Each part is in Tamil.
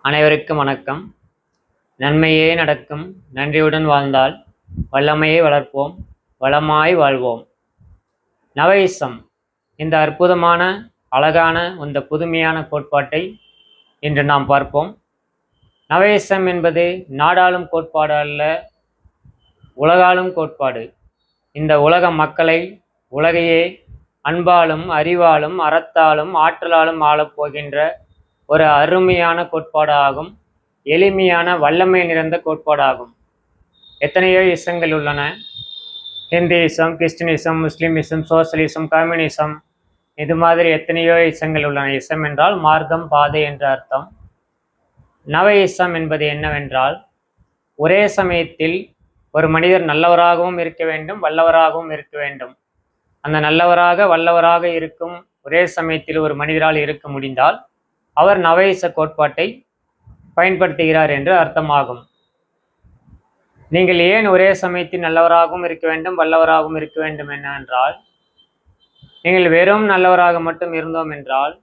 அனைவருக்கும் வணக்கம். நன்மையே நடக்கும். நன்றியுடன் வாழ்ந்தால் வல்லமையை வளர்ப்போம், வளமாய் வாழ்வோம். நவயிசம் இந்த அற்புதமான, அழகான, இந்த புதுமையான கோட்பாட்டை இன்று நாம் பார்ப்போம். நவயிசம் என்பது நாடாளும் கோட்பாடு அல்ல, உலகாளும் கோட்பாடு. இந்த உலக மக்களை, உலகையே அன்பாலும் அறிவாலும் அறத்தாலும் ஆற்றலாலும் ஆளப்போகின்ற ஒரு அருமையான கோட்பாடு ஆகும். எளிமையான வல்லமை நிறைந்த கோட்பாடாகும். எத்தனையோ இசங்கள் உள்ளன. ஹிந்துயிசம், கிறிஸ்டினிசம், முஸ்லிமிசம், சோசலிசம், கம்யூனிசம், இது மாதிரி எத்தனையோ இசங்கள் உள்ளன. இசம் என்றால் மார்க்கம், பாதை என்ற அர்த்தம். நவ இசம் என்பது என்னவென்றால், ஒரே சமயத்தில் ஒரு மனிதர் நல்லவராகவும் இருக்க வேண்டும், வல்லவராகவும் இருக்க வேண்டும். அந்த நல்லவராக வல்லவராக இருக்கும் ஒரே சமயத்தில் ஒரு மனிதரால் இருக்க முடிந்தால் அவர் நவயிச கோட்பாட்டை பயன்படுத்துகிறார் என்று அர்த்தமாகும். நீங்கள் ஏன் ஒரே சமயத்தில் நல்லவராகவும் இருக்க வேண்டும், வல்லவராகவும் இருக்க வேண்டும் என்னவென்றால், நீங்கள் வெறும் நல்லவராக மட்டும் இருந்தோம் என்றால்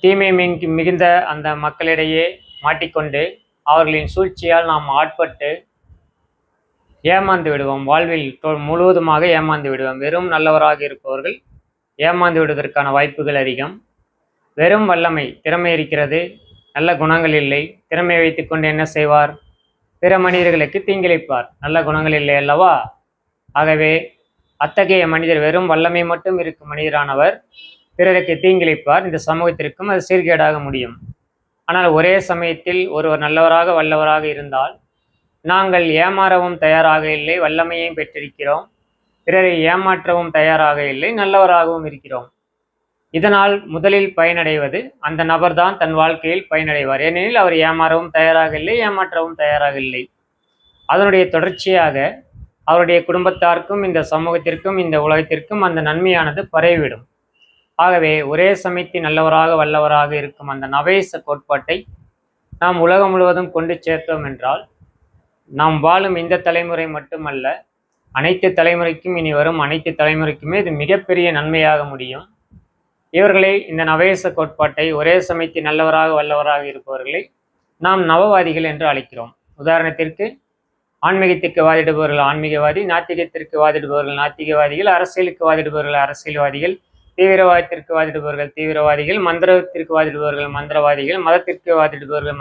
தீமை மிகுந்த அந்த மக்களிடையே மாட்டிக்கொண்டு அவர்களின் சூழ்ச்சியால் நாம் ஆட்பட்டு ஏமாந்து விடுவோம். வாழ்வில் முழுவதுமாக ஏமாந்து விடுவோம். வெறும் நல்லவராக இருப்பவர்கள் ஏமாந்து விடுவதற்கான வாய்ப்புகள் அதிகம். வெறும் வல்லமை, திறமை இருக்கிறது, நல்ல குணங்கள் இல்லை, திறமையை வைத்துக்கொண்டு என்ன செய்வார்? பிற மனிதர்களுக்கு தீங்கிழைப்பார். நல்ல குணங்கள் இல்லை அல்லவா? ஆகவே அத்தகைய மனிதர், வெறும் வல்லமை மட்டும் இருக்கும் மனிதரானவர் பிறருக்கு தீங்கிழைப்பார். இந்த சமூகத்திற்கும் அது சீர்கேடாக முடியும். ஆனால் ஒரே சமயத்தில் ஒருவர் நல்லவராக வல்லவராக இருந்தால் நாங்கள் ஏமாறவும் தயாராக இல்லை, வல்லமையையும் பெற்றிருக்கிறோம், பிறரை ஏமாற்றவும் தயாராக இல்லை, நல்லவராகவும் இருக்கிறோம். இதனால் முதலில் பயனடைவது அந்த நபர்தான் தன் வாழ்க்கையில் பயனடைவார். ஏனெனில் அவர் ஏமாறவும் தயாராக இல்லை, ஏமாற்றவும் தயாராக இல்லை. அதனுடைய தொடர்ச்சியாக அவருடைய குடும்பத்தாருக்கும், இந்த சமூகத்திற்கும், இந்த உலகத்திற்கும் அந்த நன்மையானது பரவிவிடும். ஆகவே ஒரே சமயத்தில் நல்லவராக வல்லவராக இருக்கும் அந்த நவேச கோட்பாட்டை நாம் உலகம் முழுவதும் கொண்டு சேர்த்தோம் என்றால், நாம் வாழும் இந்த தலைமுறை மட்டுமல்ல, அனைத்து தலைமுறைக்கும், இனி வரும் அனைத்து தலைமுறைக்குமே இது மிகப்பெரிய நன்மையாக முடியும். இவர்களை, இந்த நவேச கோட்பாட்டை, ஒரே சமயத்தில் நல்லவராக வல்லவராக இருப்பவர்களை நாம் நவவாதிகள் என்று அழைக்கிறோம். உதாரணத்திற்கு, ஆன்மீகத்திற்கு வாதிடுபவர்கள் ஆன்மீகவாதி, நாத்திகத்திற்கு வாதிடுபவர்கள் நாத்திகவாதிகள், அரசியலுக்கு வாதிடுபவர்கள் அரசியல்வாதிகள், தீவிரவாதத்திற்கு வாதிடுபவர்கள் தீவிரவாதிகள், மந்திரத்திற்கு வாதிடுபவர்கள் மந்திரவாதிகள், மதத்திற்கு வாதிடுபவர்கள்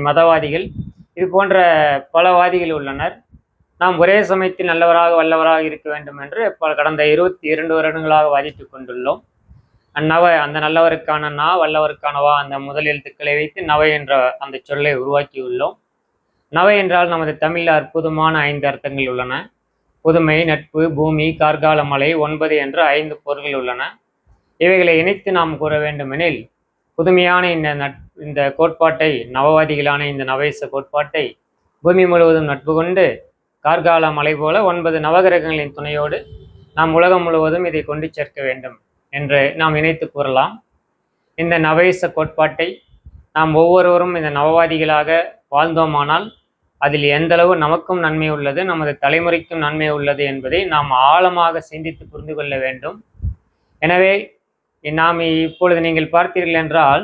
மதவாதிகள், இது போன்ற பல வாதிகள் உள்ளனர். நாம் ஒரே சமயத்தில் நல்லவராக வல்லவராக இருக்க வேண்டும் என்று கடந்த 22 வருடங்களாக வாதிட்டு கொண்டுள்ளோம். அந்த நல்லவருக்கான நா, வல்லவருக்கான வா, அந்த முதல் எழுத்துக்களை வைத்து நவ என்ற அந்த சொல்லை உருவாக்கியுள்ளோம். நவ என்றால் நமது தமிழில் அற்புதமான 5 அர்த்தங்கள் உள்ளன. புதுமை, நட்பு, பூமி, கார்கால மலை, 9 என்ற 5 பொருள்கள் உள்ளன. இவைகளை இணைத்து நாம் கூற வேண்டுமெனில், புதுமையான இந்த கோட்பாட்டை, நவவாதிகளான இந்த நவேச கோட்பாட்டை பூமி முழுவதும் நட்பு கொண்டு கார்கால மலை போல 9 நவகிரகங்களின் துணையோடு நாம் உலகம் முழுவதும் இதை கொண்டு சேர்க்க வேண்டும் என்று நாம் இணைத்து கூறலாம். இந்த நவேச கோட்பாட்டை நாம் ஒவ்வொருவரும் இந்த நவவாதிகளாக வாழ்ந்தோமானால் அதில் எந்தளவு நமக்கும் நன்மை உள்ளது, நமது தலைமுறைக்கும் நன்மை உள்ளது என்பதை நாம் ஆழமாக சிந்தித்து புரிந்து கொள்ள வேண்டும். எனவே நாம் இப்பொழுது நீங்கள் பார்த்தீர்கள் என்றால்,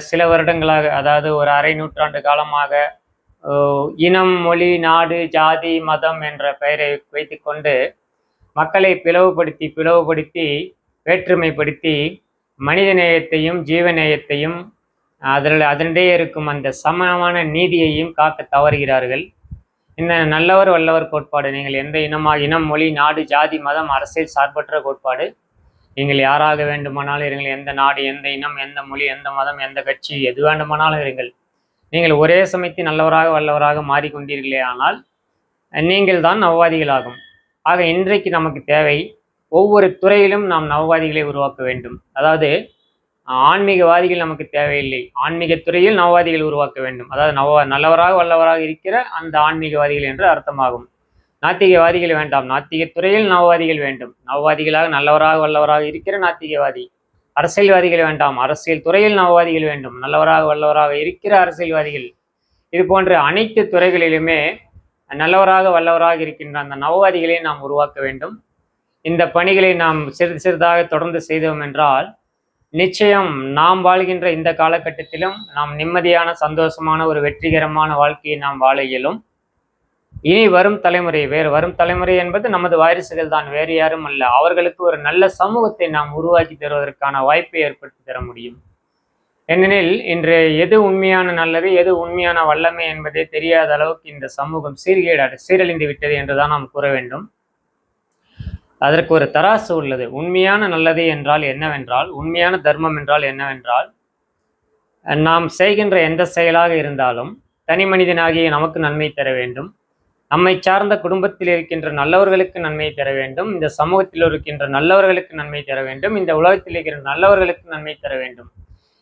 சில வருடங்களாக, அதாவது ஒரு அரை நூற்றாண்டு காலமாக இனம், மொழி, நாடு, ஜாதி, மதம் என்ற பெயரை வைத்துக்கொண்டு மக்களை பிளவுபடுத்தி வேற்றுமைப்படுத்தி மனித நேயத்தையும் ஜீவநேயத்தையும் அதனிடையே இருக்கும் அந்த சமமான நீதியையும் காக்க தவறுகிறார்கள். இந்த நல்லவர் வல்லவர் கோட்பாடு, நீங்கள் எந்த இனம், மொழி, நாடு, ஜாதி, மதம், அரசியல் சார்பற்ற கோட்பாடு. நீங்கள் யாராக வேண்டுமானாலும் இருங்கள், எந்த நாடு, எந்த இனம், எந்த மொழி, எந்த மதம், எந்த கட்சி, எது வேண்டுமானாலும் இருங்கள். நீங்கள் ஒரே சமயத்தில் நல்லவராக வல்லவராக மாறிக்கொண்டீர்களே ஆனால் நீங்கள் தான் நவவாதிகளாகும். ஆக இன்றைக்கு நமக்கு தேவை, ஒவ்வொரு துறையிலும் நாம் நவவாதிகளை உருவாக்க வேண்டும். அதாவது ஆன்மீகவாதிகள் நமக்கு தேவையில்லை, ஆன்மீக துறையில் நவவாதிகள் உருவாக்க வேண்டும். அதாவது நல்லவராக வல்லவராக இருக்கிற அந்த ஆன்மீகவாதிகள் என்று அர்த்தமாகும். நாத்திகவாதிகள் வேண்டாம், நாத்திக துறையில் நவவாதிகள் வேண்டும். நவவாதிகளாக நல்லவராக வல்லவராக இருக்கிற நாத்திகவாதி. அரசியல்வாதிகள் வேண்டாம், அரசியல் துறையில் நவவாதிகள் வேண்டும், நல்லவராக வல்லவராக இருக்கிற அரசியல்வாதிகள். இது போன்ற அனைத்து துறைகளிலுமே நல்லவராக வல்லவராக இருக்கின்ற அந்த நவவாதிகளை நாம் உருவாக்க வேண்டும். இந்த பணிகளை நாம் சிறிது சிறிதாக தொடர்ந்து செய்தோம் என்றால் நிச்சயம் நாம் வாழ்கின்ற இந்த காலகட்டத்திலும் நாம் நிம்மதியான சந்தோஷமான ஒரு வெற்றிகரமான வாழ்க்கையை நாம் வாழ இயலும். இனி வரும் தலைமுறை, வரும் தலைமுறை என்பது நமது வாரிசுகள் தான், வேறு யாரும் அல்ல. அவர்களுக்கு ஒரு நல்ல சமூகத்தை நாம் உருவாக்கி தருவதற்கான வாய்ப்பை ஏற்படுத்தி தர முடியும். ஏனெனில் இன்று எது உண்மையான நல்லது, எது உண்மையான வல்லமை என்பதே தெரியாத அளவுக்கு இந்த சமூகம் சீரழிந்து விட்டது என்றுதான் நாம் கூற வேண்டும். அதற்கு ஒரு தராசு உள்ளது. உண்மையான நல்லது என்றால் என்னவென்றால், உண்மையான தர்மம் என்றால் என்னவென்றால், நாம் செய்கின்ற எந்த செயலாக இருந்தாலும் தனி மனிதனாகிய நமக்கு நன்மை தர வேண்டும், நம்மை சார்ந்த குடும்பத்தில் இருக்கின்ற நல்லவர்களுக்கு நன்மை தர வேண்டும், இந்த சமூகத்தில் இருக்கின்ற நல்லவர்களுக்கு நன்மை தர வேண்டும், இந்த உலகத்தில் இருக்கிற நல்லவர்களுக்கு நன்மை தர வேண்டும்.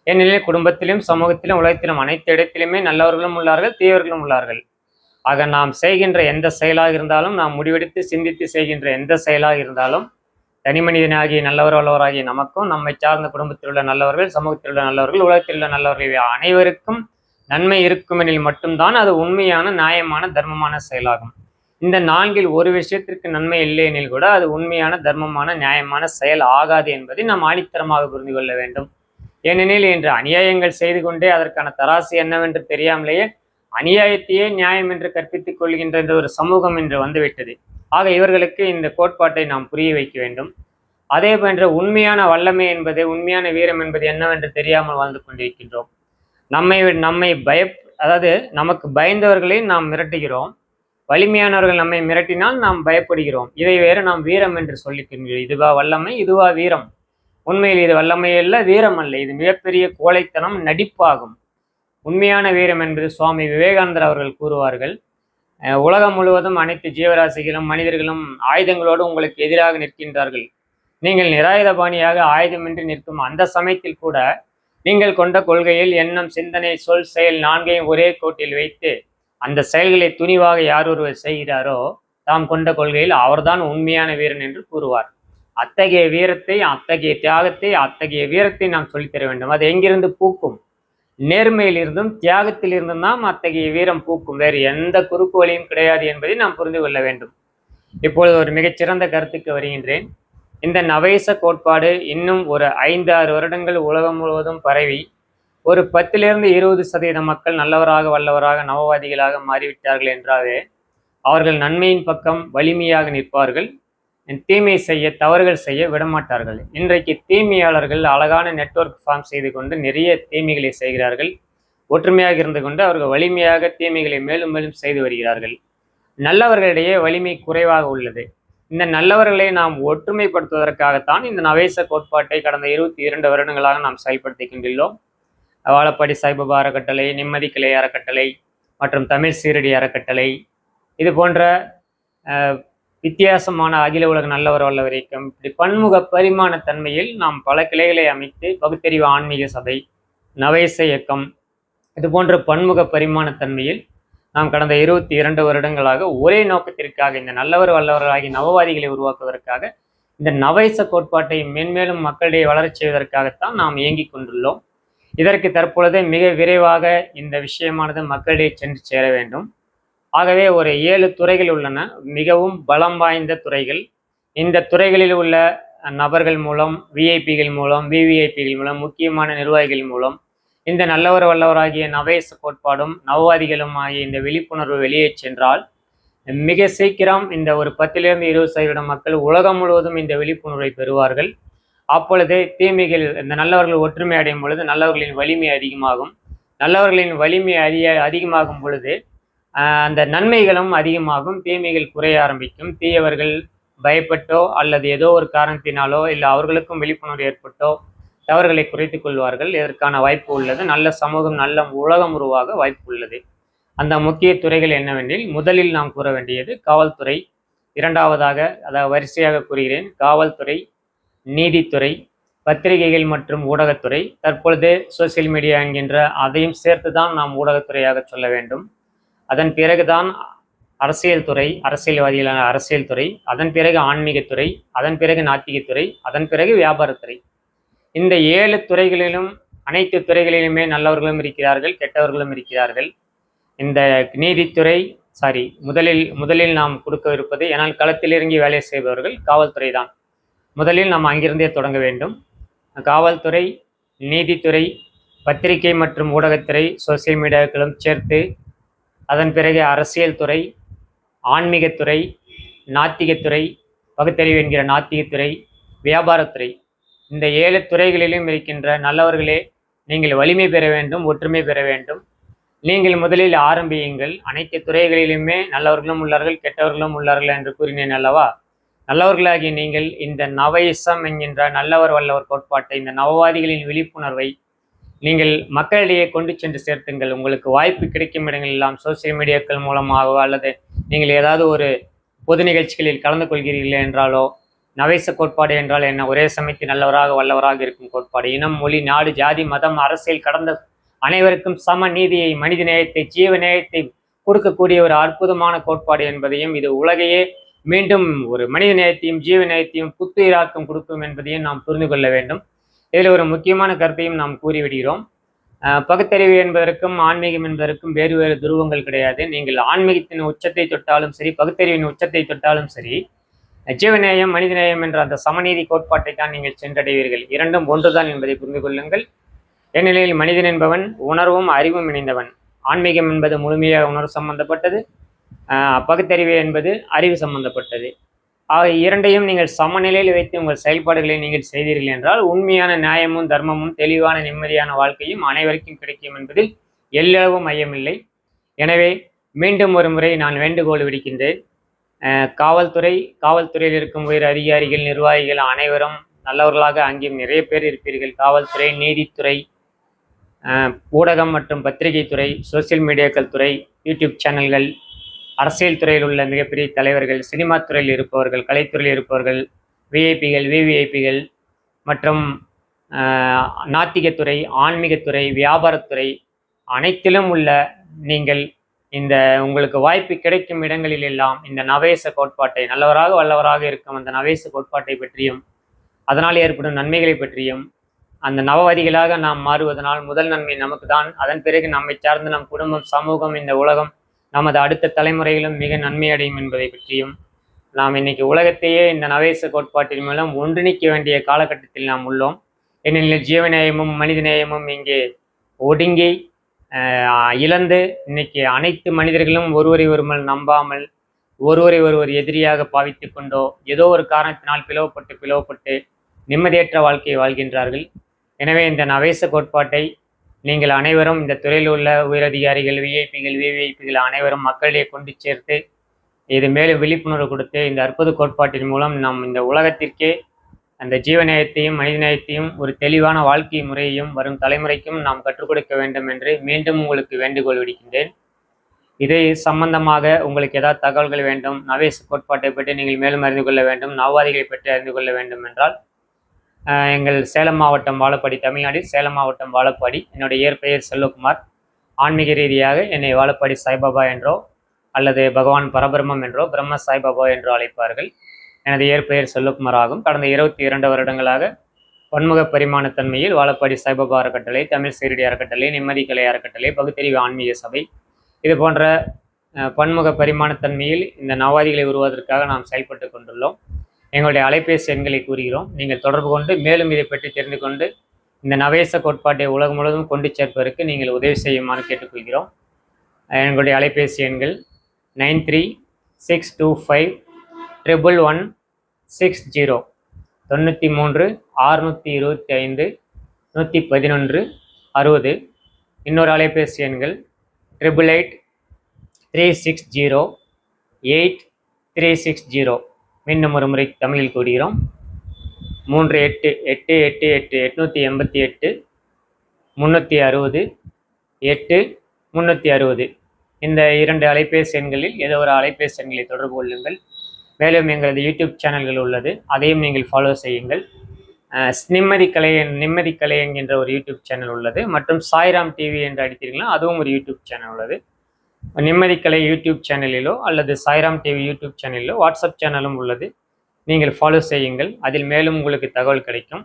ஏனெனில் குடும்பத்திலும் சமூகத்திலும் உலகத்திலும் அனைத்து இடத்திலுமே நல்லவர்களும் உள்ளார்கள், தீயவர்களும் உள்ளார்கள். ஆக நாம் செய்கின்ற எந்த செயலாக இருந்தாலும், நாம் முடிவெடுத்து சிந்தித்து செய்கின்ற எந்த செயலாக இருந்தாலும், தனி மனிதனாகிய நல்லவர் வல்லவராகிய நமக்கும், நம்மை சார்ந்த குடும்பத்தில் உள்ள நல்லவர்கள், சமூகத்தில் உள்ள நல்லவர்கள், உலகத்தில் உள்ள நல்லவர்கள் அனைவருக்கும் நன்மை இருக்குமெனில் மட்டும்தான் அது உண்மையான நியாயமான தர்மமான செயலாகும். இந்த நான்கில் ஒரு விஷயத்திற்கு நன்மை இல்லை எனில் கூட அது உண்மையான தர்மமான நியாயமான செயல் ஆகாது என்பதை நாம் ஆணித்தரமாக புரிந்து கொள்ள வேண்டும். ஏனெனில் இன்று அநியாயங்கள் செய்து கொண்டே அதற்கான தராசு என்னவென்று தெரியாமலேயே அநியாயத்தையே நியாயம் என்று கற்பித்துக் கொள்கின்ற இந்த ஒரு சமூகம் இன்று வந்துவிட்டது. ஆக இவர்களுக்கு இந்த கோட்பாட்டை நாம் புரிய வைக்க வேண்டும். அதே போன்ற உண்மையான வல்லமை என்பது, உண்மையான வீரம் என்பது என்னவென்று தெரியாமல் வாழ்ந்து கொண்டிருக்கின்றோம். நம்மை அதாவது நமக்கு பயந்தவர்களை நாம் மிரட்டுகிறோம், வலிமையானவர்கள் நம்மை மிரட்டினால் நாம் பயப்படுகிறோம். இதை வேறு நாம் வீரம் என்று சொல்லிக்கின்றோம். இதுவா வல்லமை, இதுவா வீரம்? உண்மையில் இது வல்லமை அல்ல, வீரம் அல்ல, இது மிகப்பெரிய கோழைத்தனம், நடிப்பாகும். உண்மையான வீரம் என்பது சுவாமி விவேகானந்தர் அவர்கள் கூறுவார்கள், உலகம் முழுவதும் அனைத்து ஜீவராசிகளும் மனிதர்களும் ஆயுதங்களோடு உங்களுக்கு எதிராக நிற்கின்றார்கள். நீங்கள் நிராயுதபாணியாக ஆயுதமின்றி நிற்கும் அந்த சமயத்தில் கூட நீங்கள் கொண்ட கொள்கையில் எண்ணம், சிந்தனை, சொல், செயல் நான்கையும் ஒரே கோட்டில் வைத்து அந்த செயல்களை துணிவாக யார் ஒருவர் செய்கிறாரோ தாம் கொண்ட கொள்கையில் அவர்தான் உண்மையான வீரன் என்று கூறுவார். அத்தகைய வீரத்தை, அத்தகைய தியாகத்தை, அத்தகைய வீரத்தை நாம் சொல்லித்தர வேண்டும். அது எங்கிருந்து பூக்கும்? நேர்மையிலிருந்தும் தியாகத்திலிருந்தும் தான் அத்தகைய வீரம் பூக்கும். வேறு எந்த குறுக்கு வழியும் கிடையாது என்பதை நாம் புரிந்து கொள்ள வேண்டும். இப்பொழுது ஒரு மிகச்சிறந்த கருத்துக்கு வருகின்றேன். இந்த நவேச கோட்பாடு இன்னும் ஒரு 5-6 வருடங்கள் உலகம் முழுவதும் பரவி ஒரு 10-20% மக்கள் நல்லவராக வல்லவராக நவவாதிகளாக மாறிவிட்டார்கள் என்றாலே அவர்கள் நன்மையின் பக்கம் வலிமையாக நிற்பார்கள், தீமை செய்ய, தவறுகள் செய்ய விடமாட்டார்கள். இன்றைக்கு தீமையாளர்கள் அழகான நெட்வொர்க் ஃபார்ம் செய்து கொண்டு நிறைய தீமைகளை செய்கிறார்கள். ஒற்றுமையாக இருந்து கொண்டு அவர்கள் வலிமையாக தீமைகளை மேலும் மேலும் செய்து வருகிறார்கள். நல்லவர்களிடையே வலிமை குறைவாக உள்ளது. இந்த நல்லவர்களை நாம் ஒற்றுமைப்படுத்துவதற்காகத்தான் இந்த நவேச கோட்பாட்டை கடந்த 22 வருடங்களாக நாம் செயல்படுத்தி கொண்டுள்ளோம். வாழப்பாடி சாய்பாபா அறக்கட்டளை, நிம்மதி கிளை அறக்கட்டளை மற்றும் தமிழ் சீரடி அறக்கட்டளை, இது போன்ற வித்தியாசமான அகில உலக நல்லவர் வல்லவர் இயக்கம், இப்படி பன்முக பரிமாண தன்மையில் நாம் பல கிளைகளை அமைத்து பகுத்தறிவு ஆன்மீக சபை, நவேச இயக்கம், இது போன்ற பன்முக பரிமாண தன்மையில் நாம் கடந்த 22 வருடங்களாக ஒரே நோக்கத்திற்காக இந்த நல்லவர் வல்லவர்களாகிய நவவாதிகளை உருவாக்குவதற்காக இந்த நவேச கோட்பாட்டை மென்மேலும் மக்களிடையே வளரச் செய்வதற்காகத்தான் நாம் இயங்கிக் கொண்டுள்ளோம். இதற்கு தற்பொழுது மிக விரைவாக இந்த விஷயமானது மக்களிடையே சென்று சேர வேண்டும். ஆகவே ஒரு 7 துறைகள் உள்ளன, மிகவும் பலம் வாய்ந்த துறைகள். இந்த துறைகளில் உள்ள நபர்கள் மூலம், விஐபிகள் மூலம், விவிஐபிகள் மூலம், முக்கியமான நிர்வாகிகள் மூலம் இந்த நல்லவர் வல்லவராகிய நவேச கோட்பாடும் நவவாதிகளும் ஆகிய இந்த விழிப்புணர்வு வெளியே சென்றால் மிக சீக்கிரம் இந்த ஒரு 10-20% மக்கள் உலகம் முழுவதும் இந்த விழிப்புணர்வை பெறுவார்கள். அப்பொழுது தீமைகள், இந்த நல்லவர்கள் ஒற்றுமை அடையும் பொழுது நல்லவர்களின் வலிமை அதிகமாகும். நல்லவர்களின் வலிமை அதிகமாகும் பொழுது அந்த நன்மைகளும் அதிகமாகும், தீமைகள் குறைய ஆரம்பிக்கும். தீயவர்கள் பயப்பட்டோ அல்லது ஏதோ ஒரு காரணத்தினாலோ இல்லை அவர்களுக்கும் விழிப்புணர்வு ஏற்பட்டோ தவறுகளை குறைத்துக் கொள்வார்கள். இதற்கான வாய்ப்பு உள்ளது. நல்ல சமூகம், நல்ல உலகம் உருவாக வாய்ப்பு உள்ளது. அந்த முக்கிய துறைகள் என்னவெனில், முதலில் நாம் கூற வேண்டியது காவல்துறை, இரண்டாவதாக, அதாவது வரிசையாக கூறுகிறேன், காவல்துறை, நீதித்துறை, பத்திரிகைகள் மற்றும் ஊடகத்துறை, தற்பொழுது சோசியல் மீடியா என்கின்ற அதையும் சேர்த்து தான் நாம் ஊடகத்துறையாக சொல்ல வேண்டும். அதன் பிறகுதான் அரசியல் துறை, அரசியல்வாதிகளான அரசியல் துறை, அதன் பிறகு ஆன்மீகத்துறை, அதன் பிறகு நாத்திகத்துறை, அதன் பிறகு வியாபாரத்துறை. இந்த 7 துறைகளிலும், அனைத்து துறைகளிலுமே நல்லவர்களும் இருக்கிறார்கள், கெட்டவர்களும் இருக்கிறார்கள். இந்த நீதித்துறை முதலில் நாம் கொடுக்கவிருப்பது, ஏனால் களத்தில் இறங்கி வேலை செய்பவர்கள் காவல்துறை தான். முதலில் நாம் அங்கிருந்தே தொடங்க வேண்டும். காவல்துறை நீதித்துறை, பத்திரிகை மற்றும் ஊடகத்துறை, சோசியல் மீடியாக்களும் சேர்த்து, அதன் பிறகு அரசியல் துறை, ஆன்மீகத்துறை, நாத்திகத்துறை, பகுத்தறிவு என்கிற நாத்திகத்துறை, வியாபாரத்துறை, இந்த 7 துறைகளிலும் இருக்கின்ற நல்லவர்களே, நீங்கள் வலிமை பெற வேண்டும், ஒற்றுமை பெற வேண்டும். நீங்கள் முதலில் ஆரம்பியுங்கள். அனைத்து துறைகளிலுமே நல்லவர்களும் உள்ளார்கள், கெட்டவர்களும் உள்ளார்கள் என்று கூறினேன் அல்லவா? நல்லவர்களாகிய நீங்கள் இந்த நவயிசம் என்கின்ற நல்லவர் வல்லவர் கோட்பாட்டை, இந்த நவவாதிகளின் விழிப்புணர்வை நீங்கள் மக்களிடையே கொண்டு சென்று சேர்த்துங்கள். உங்களுக்கு வாய்ப்பு கிடைக்கும் இடங்கள் எல்லாம் சோசியல் மீடியாக்கள் மூலமாகவோ அல்லது நீங்கள் ஏதாவது ஒரு பொது நிகழ்ச்சிகளில் கலந்து கொள்கிறீர்கள் என்றாலோ, நவைச கோட்பாடு என்றால் என்ன? ஒரே சமயத்தில் நல்லவராக வல்லவராக இருக்கும் கோட்பாடு. இனம், மொழி, நாடு, ஜாதி, மதம், அரசியல் கடந்த அனைவருக்கும் சம நீதியை, மனித நேயத்தை, ஜீவ நேயத்தை கொடுக்கக்கூடிய ஒரு அற்புதமான கோட்பாடு என்பதையும், இது உலகையே மீண்டும் ஒரு மனித நேயத்தையும் ஜீவ நேயத்தையும் புத்துயிராக்கம் கொடுக்கும் என்பதையும் நாம் புரிந்து கொள்ள வேண்டும். இதில் ஒரு முக்கியமான கருத்தையும் நாம் கூறிவிடுகிறோம். பகுத்தறிவு என்பதற்கும் ஆன்மீகம் என்பதற்கும் வேறு வேறு துருவங்கள் கிடையாது. நீங்கள் ஆன்மீகத்தின் உச்சத்தை தொட்டாலும் சரி, பகுத்தறிவின் உச்சத்தை தொட்டாலும் சரி, ஜீவநேயம், மனிதநேயம் என்ற அந்த சமநீதி கோட்பாட்டை தான் நீங்கள் சென்றடைவீர்கள். இரண்டும் ஒன்றுதான் என்பதை புரிந்து கொள்ளுங்கள். ஏனெனில் மனிதன் என்பவன் உணர்வும் அறிவும் இணைந்தவன். ஆன்மீகம் என்பது முழுமையாக உணர்வு சம்பந்தப்பட்டது, பகுத்தறிவு என்பது அறிவு சம்பந்தப்பட்டது. ஆக இரண்டையும் நீங்கள் சமநிலையில் வைத்து உங்கள் செயல்பாடுகளை நீங்கள் செய்தீர்கள் என்றால் உண்மையான நியாயமும் தர்மமும் தெளிவான நிம்மதியான வாழ்க்கையும் அனைவருக்கும் கிடைக்கும் என்பதில் எல்லளவும் ஐயமில்லை. எனவே மீண்டும் ஒரு முறை நான் வேண்டுகோள் விடுக்கின்றேன். காவல்துறையில் இருக்கும் உயர் அதிகாரிகள், நிர்வாகிகள் அனைவரும் நல்லவர்களாக அங்கேயும் நிறைய பேர் இருப்பீர்கள். காவல்துறை, நீதித்துறை, ஊடகம் மற்றும் பத்திரிகை துறை, சோசியல் மீடியாக்கள் துறை, யூடியூப் சேனல்கள், அரசியல் துறையில் உள்ள மிகப்பெரிய தலைவர்கள், சினிமா துறையில் இருப்பவர்கள், கலைத்துறையில் இருப்பவர்கள், விஐபிகள், விவிஐபிகள் மற்றும் நாத்திகத்துறை, ஆன்மீகத்துறை, வியாபாரத்துறை அனைத்திலும் உள்ள நீங்கள் இந்த உங்களுக்கு வாய்ப்பு கிடைக்கும் இடங்களில் எல்லாம் இந்த நவேச கோட்பாட்டை, நல்லவராக வல்லவராக இருக்கும் அந்த நவேச கோட்பாட்டை பற்றியும், அதனால் ஏற்படும் நன்மைகளை பற்றியும், அந்த நவவாதிகளாக நாம் மாறுவதனால் முதல் நன்மை நமக்கு தான், அதன் பிறகு நம்மை சார்ந்து நம் குடும்பம், சமூகம், இந்த உலகம், நமது அடுத்த தலைமுறைகளும் மிக நன்மை அடையும் என்பதை பற்றியும், நாம் இன்னைக்கு உலகத்தையே இந்த நவேச கோட்பாட்டின் மூலம் ஒன்றிணைக்க வேண்டிய காலகட்டத்தில் நாம் உள்ளோம். ஏனெனில் ஜீவநேயமும் மனிதநேயமும் இங்கே ஒடுங்கி இழந்து இன்னைக்கு அனைத்து மனிதர்களும் ஒருவரை ஒருவர் நம்பாமல், ஒருவரை ஒருவர் எதிரியாக பாவித்து கொண்டோ, ஏதோ ஒரு காரணத்தினால் பிளவுபட்டு நிம்மதியற்ற வாழ்க்கையை வாழ்கின்றார்கள். எனவே இந்த நவேச கோட்பாட்டை நீங்கள் அனைவரும், இந்த துறையில் உள்ள உயரதிகாரிகள், விஐபிகள், விவிஐபிகள் அனைவரும் மக்களிடையே கொண்டு சேர்த்து இது மேலும் விழிப்புணர்வு கொடுத்து இந்த அற்புத கோட்பாட்டின் மூலம் நாம் இந்த உலகத்திற்கே அந்த ஜீவநேயத்தையும் மனிதநேயத்தையும் ஒரு தெளிவான வாழ்க்கை முறையையும் வரும் தலைமுறைக்கும் நாம் கற்றுக் கொடுக்க வேண்டும் என்று மீண்டும் உங்களுக்கு வேண்டுகோள் விடுக்கின்றேன். இதை சம்பந்தமாக உங்களுக்கு ஏதாவது தகவல்கள் வேண்டும், நவேச கோட்பாட்டை பற்றி நீங்கள் மேலும் அறிந்து கொள்ள வேண்டும், நவவாதிகளை பற்றி அறிந்து கொள்ள வேண்டும் என்றால் எங்கள் சேலம் மாவட்டம் வாழப்பாடி, தமிழ்நாட்டில் சேலம் மாவட்டம் வாழப்பாடி, என்னுடைய இயற்பெயர் செல்வகுமார். ஆன்மீக ரீதியாக என்னை வாழப்பாடி சாய்பாபா என்றோ அல்லது பகவான் பரபிரம்மம் என்றோ, பிரம்ம சாய்பாபா என்றோ அழைப்பார்கள். எனது இயற்பெயர் செல்வகுமார் ஆகும். கடந்த 22 வருடங்களாக பன்முக பரிமாணத்தன்மையில் வாழப்பாடி சாய்பாபா அறக்கட்டளை, தமிழ் சீரடி அறக்கட்டளை, நிம்மதி கலை அறக்கட்டளை, பகுத்தறிவு ஆன்மீக சபை, இது போன்ற பன்முக பரிமாணத்தன்மையில் இந்த நவவாதிகளை உருவாவதற்காக நாம் செயல்பட்டு கொண்டுள்ளோம். எங்களுடைய அலைபேசி எண்களை கூறுகிறோம். நீங்கள் தொடர்பு கொண்டு மேலும் இதை பற்றி தெரிந்து கொண்டு இந்த நவேச கோட்பாட்டை உலகம் முழுவதும் கொண்டு சேர்ப்பதற்கு நீங்கள் உதவி செய்யுமாறு கேட்டுக்கொள்கிறோம். எங்களுடைய அலைபேசி எண்கள் 9362511160, 93 625 111 60. இன்னொரு அலைபேசி எண்கள் 8883608360. மீண்டும் ஒரு முறை தமிழில் கூறுகிறோம். 388888 888 360 8 360. இந்த 2 அலைபேசி எண்களில் ஏதோ ஒரு அலைபேசி எண்களை தொடர்பு கொள்ளுங்கள். மேலும் எங்களது யூடியூப் சேனல்கள் உள்ளது, அதையும் நீங்கள் ஃபாலோ செய்யுங்கள். நிம்மதி கலை என்கின்ற ஒரு யூடியூப் சேனல் உள்ளது, மற்றும் சாய்ராம் டிவி என்று அடித்தீர்களா அதுவும் ஒரு யூடியூப் சேனல் உள்ளது. நிம்மதி கலை யூடியூப் சேனலிலோ அல்லது சாய்ராம் டிவி யூடியூப் சேனலிலோ வாட்ஸ்அப் சேனலும் உள்ளது, நீங்கள் ஃபாலோ செய்யுங்கள். அதில் மேலும் உங்களுக்கு தகவல் கிடைக்கும்.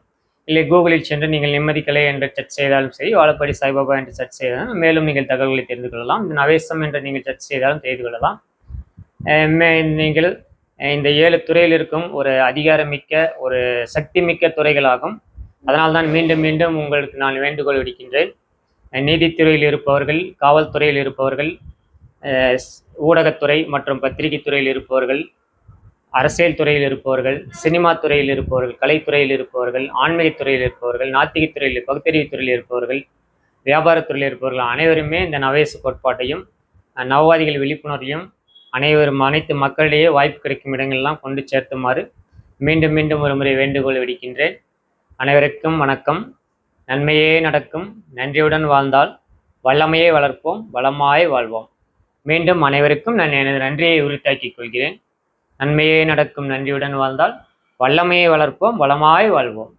இல்லை கூகுளில் சென்று நீங்கள் நிம்மதி கலை என்று சர்ச் செய்தாலும் சரி, வாழப்பாடி சாய்பாபா என்று சர்ச் செய்தாலும் மேலும் நீங்கள் தகவல்களை தெரிந்து கொள்ளலாம். இந்த நவேசம் என்று நீங்கள் சர்ச் செய்தாலும் தெரிந்து கொள்ளலாம். நீங்கள் இந்த 7 துறையில் இருக்கும் ஒரு அதிகாரமிக்க, ஒரு சக்தி மிக்க துறைகளாகும். அதனால்தான் மீண்டும் மீண்டும் உங்களுக்கு நான் வேண்டுகோள் விடுக்கின்றேன். நீதித்துறையில் இருப்பவர்கள், காவல்துறையில் இருப்பவர்கள், ஊடகத்துறை மற்றும் பத்திரிகை துறையில் இருப்பவர்கள், அரசியல் துறையில் இருப்பவர்கள், சினிமா துறையில் இருப்பவர்கள், கலைத்துறையில் இருப்பவர்கள், ஆன்மீகத்துறையில் இருப்பவர்கள், நாத்திகத்துறையில், பகுத்தறிவுத்துறையில் இருப்பவர்கள், வியாபாரத்துறையில் இருப்பவர்கள் அனைவருமே இந்த நவேசு கோட்பாட்டையும் நவவாதிகள் விழிப்புணர்வையும் அனைத்து மக்களிடையே வாய்ப்பு கிடைக்கும் இடங்களெல்லாம் கொண்டு சேர்த்துமாறு மீண்டும் மீண்டும் ஒரு முறை வேண்டுகோள் விடுக்கின்றேன். அனைவருக்கும் வணக்கம். நன்மையே நடக்கும், நன்றியுடன் வாழ்ந்தால் வல்லமையை வளர்ப்போம், வளமாய் வாழ்வோம். மீண்டும் அனைவருக்கும் நான் எனது நன்றியை உரித்தாக்கிக் கொள்கிறேன். நன்மையே நடக்கும், நன்றியுடன் வாழ்ந்தால் வல்லமையை வளர்ப்போம், வளமாய் வாழ்வோம்.